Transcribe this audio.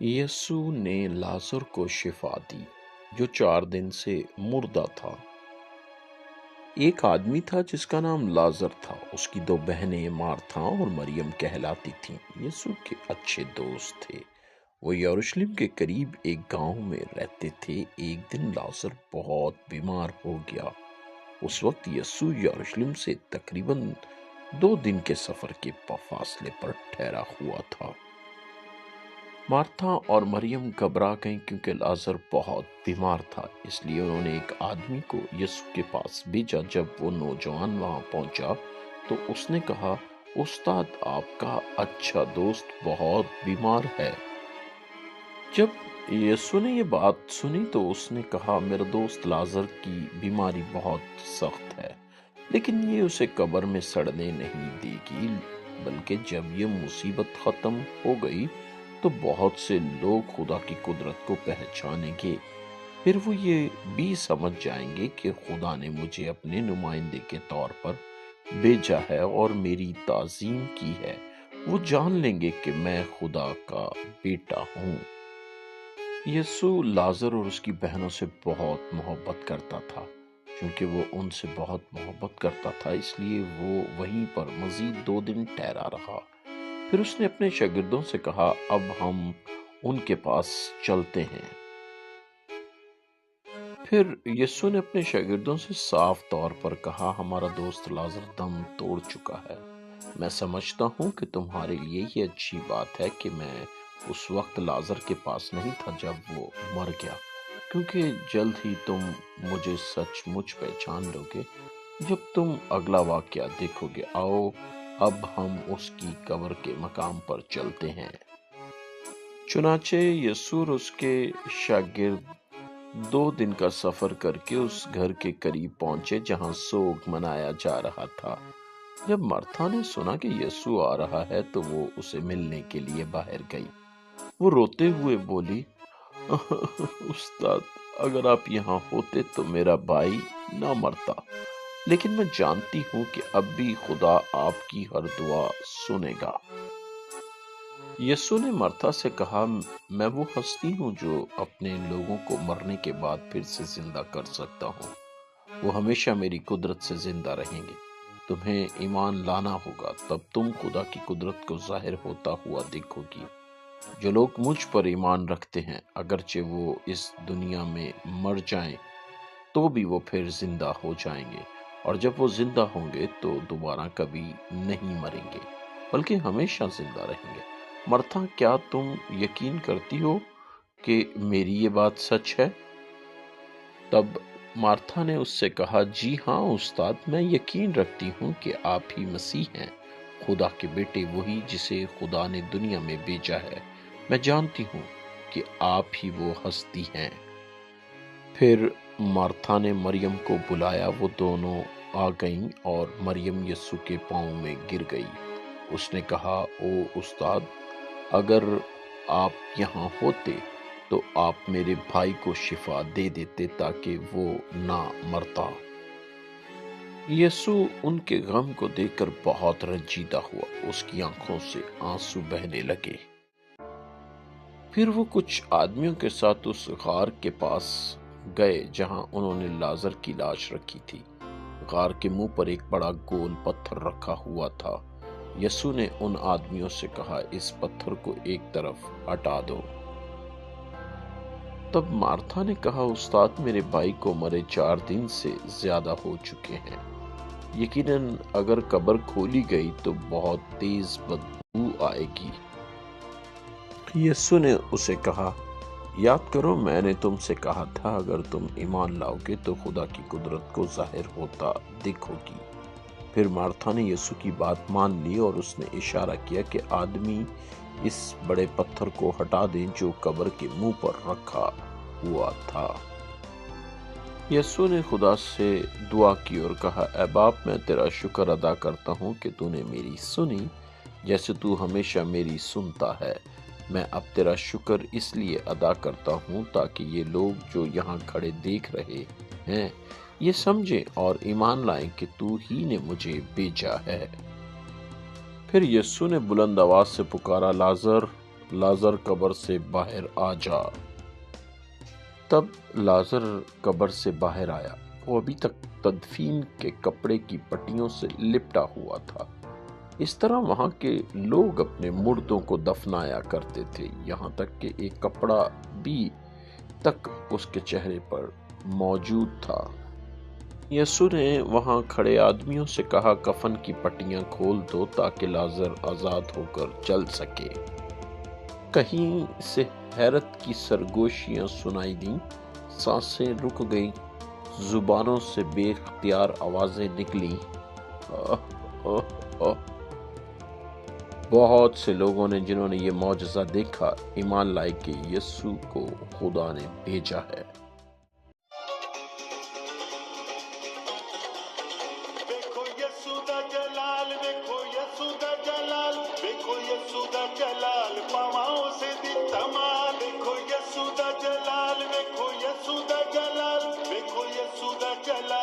یسوع نے لازر کو شفا دی جو 4 دن سے مردہ تھا۔ ایک آدمی تھا جس کا نام لازر تھا۔ اس کی 2 بہنیں مارتھا اور مریم کہلاتی تھیں۔ یسوع کے اچھے دوست تھے۔ وہ یروشلم کے قریب ایک گاؤں میں رہتے تھے۔ ایک دن لازر بہت بیمار ہو گیا۔ اس وقت یسوع یروشلم سے تقریباً 2 دن کے سفر کے فاصلے پر ٹھہرا ہوا تھا۔ مارتھا اور مریم گھبرا گئیں کیونکہ لازر بہت بیمار تھا۔ اس لیے انہوں نے ایک آدمی کو یسوع کے پاس بھیجا۔ جب وہ نوجوان وہاں پہنچا تو اس نے کہا، استاد، آپ کا اچھا دوست بہت بیمار ہے۔ جب یسوع نے یہ بات سنی تو اس نے کہا، میرا دوست لازر کی بیماری بہت سخت ہے، لیکن یہ اسے قبر میں سڑنے نہیں دے گی، بلکہ جب یہ مصیبت ختم ہو گئی تو بہت سے لوگ خدا کی قدرت کو پہچانیں گے۔ پھر وہ یہ بھی سمجھ جائیں گے کہ خدا نے مجھے اپنے نمائندے کے طور پر بھیجا ہے اور میری تعظیم کی ہے۔ وہ جان لیں گے کہ میں خدا کا بیٹا ہوں۔ یسوع لازر اور اس کی بہنوں سے بہت محبت کرتا تھا۔ چونکہ وہ ان سے بہت محبت کرتا تھا، اس لیے وہ وہیں پر مزید 2 دن ٹھہرا رہا۔ پھر اس نے اپنے شاگردوں سے کہا، اب ہم ان کے پاس چلتے ہیں۔ پھر یسوع نے اپنے شاگردوں سے صاف طور پر کہا، ہمارا دوست لازر دم توڑ چکا ہے۔ میں سمجھتا ہوں کہ تمہارے لیے یہ اچھی بات ہے کہ میں اس وقت لازر کے پاس نہیں تھا جب وہ مر گیا، کیونکہ جلد ہی تم مجھے سچ مچ پہچان لو گے جب تم اگلا واقعہ دیکھو گے۔ آؤ اب ہم اس کی قبر کے مقام پر چلتے ہیں۔ چنانچہ یسوع اور اس کے شاگرد 2 دن کا سفر کر کے اس گھر کے قریب پہنچے جہاں سوگ منایا جا رہا تھا۔ جب مرتھا نے سنا کہ یسوع آ رہا ہے تو وہ اسے ملنے کے لیے باہر گئی۔ وہ روتے ہوئے بولی، استاد، اگر آپ یہاں ہوتے تو میرا بھائی نہ مرتا، لیکن میں جانتی ہوں کہ اب بھی خدا آپ کی ہر دعا سنے گا۔ یسوع نے مرتھا سے کہا، میں وہ ہستی ہوں جو اپنے لوگوں کو مرنے کے بعد پھر سے زندہ کر سکتا ہوں۔ وہ ہمیشہ میری قدرت سے زندہ رہیں گے۔ تمہیں ایمان لانا ہوگا، تب تم خدا کی قدرت کو ظاہر ہوتا ہوا دیکھو گی۔ جو لوگ مجھ پر ایمان رکھتے ہیں، اگرچہ وہ اس دنیا میں مر جائیں تو بھی وہ پھر زندہ ہو جائیں گے، اور جب وہ زندہ ہوں گے تو دوبارہ کبھی نہیں مریں گے، بلکہ ہمیشہ زندہ رہیں گے۔ مرتھا، کیا تم یقین کرتی ہو کہ میری یہ بات سچ ہے؟ تب مارتھا نے اس سے کہا، جی ہاں استاد، میں یقین رکھتی ہوں کہ آپ ہی مسیح ہیں، خدا کے بیٹے، وہی جسے خدا نے دنیا میں بھیجا ہے۔ میں جانتی ہوں کہ آپ ہی وہ ہستی ہیں۔ پھر مارتھا نے مریم کو بلایا۔ وہ دونوں آ گئیں اور مریم یسوع کے پاؤں میں گر گئی۔ اس نے کہا، او استاد، اگر آپ یہاں ہوتے تو آپ میرے بھائی کو شفا دے دیتے تاکہ وہ نہ مرتا۔ یسوع ان کے غم کو دیکھ کر بہت رنجیدہ ہوا۔ اس کی آنکھوں سے آنسو بہنے لگے۔ پھر وہ کچھ آدمیوں کے ساتھ اس غار کے پاس گئے جہاں انہوں نے لازر کی لاش رکھی تھی۔ غار کے منہ پر ایک بڑا گول پتھر رکھا ہوا تھا۔ یسوع نے ان آدمیوں سے کہا، اس پتھر کو ایک طرف ہٹا دو۔ تب مارتھا نے کہا، استاد، میرے بھائی کو مرے 4 دن سے زیادہ ہو چکے ہیں۔ یقیناً اگر قبر کھولی گئی تو بہت تیز بدبو آئے گی۔ یسوع نے اسے کہا، یاد کرو میں نے تم سے کہا تھا، اگر تم ایمان لاؤ گے تو خدا کی قدرت کو ظاہر ہوتا دیکھو گی۔ پھر مارتھا نے یسوع کی بات مان لی اور اس نے اشارہ کیا کہ آدمی اس بڑے پتھر کو ہٹا دیں جو قبر کے منہ پر رکھا ہوا تھا۔ یسوع نے خدا سے دعا کی اور کہا، اے باپ، میں تیرا شکر ادا کرتا ہوں کہ تو نے میری سنی، جیسے تو ہمیشہ میری سنتا ہے۔ میں اب تیرا شکر اس لیے ادا کرتا ہوں تاکہ یہ لوگ جو یہاں کھڑے دیکھ رہے ہیں یہ سمجھیں اور ایمان لائیں کہ تو ہی نے مجھے بھیجا ہے۔ پھر یسوع نے بلند آواز سے پکارا، لازر لازر قبر سے باہر آ جا۔ تب لازر قبر سے باہر آیا۔ وہ ابھی تک تدفین کے کپڑے کی پٹیوں سے لپٹا ہوا تھا۔ اس طرح وہاں کے لوگ اپنے مردوں کو دفنایا کرتے تھے، یہاں تک کہ ایک کپڑا بھی تک اس کے چہرے پر موجود تھا۔ یسوع نے وہاں کھڑے آدمیوں سے کہا، کفن کی پٹیاں کھول دو تاکہ لازر آزاد ہو کر چل سکے۔ کہیں سے حیرت کی سرگوشیاں سنائی دیں، سانسیں رک گئیں، زبانوں سے بے اختیار آوازیں نکلیں۔ بہت سے لوگوں نے جنہوں نے یہ معجزہ دیکھا ایمان لائے کہ یسوع کو خدا نے بھیجا ہے۔ دیکھو یسوع دا جلال، دیکھو یسوع دا جلال، دیکھو یسوع دا جلال، پاواں سے دتا مال۔ دیکھو یسوع دا جلال، دیکھو یسوع دا جلال، دیکھو یسوع دا جلال۔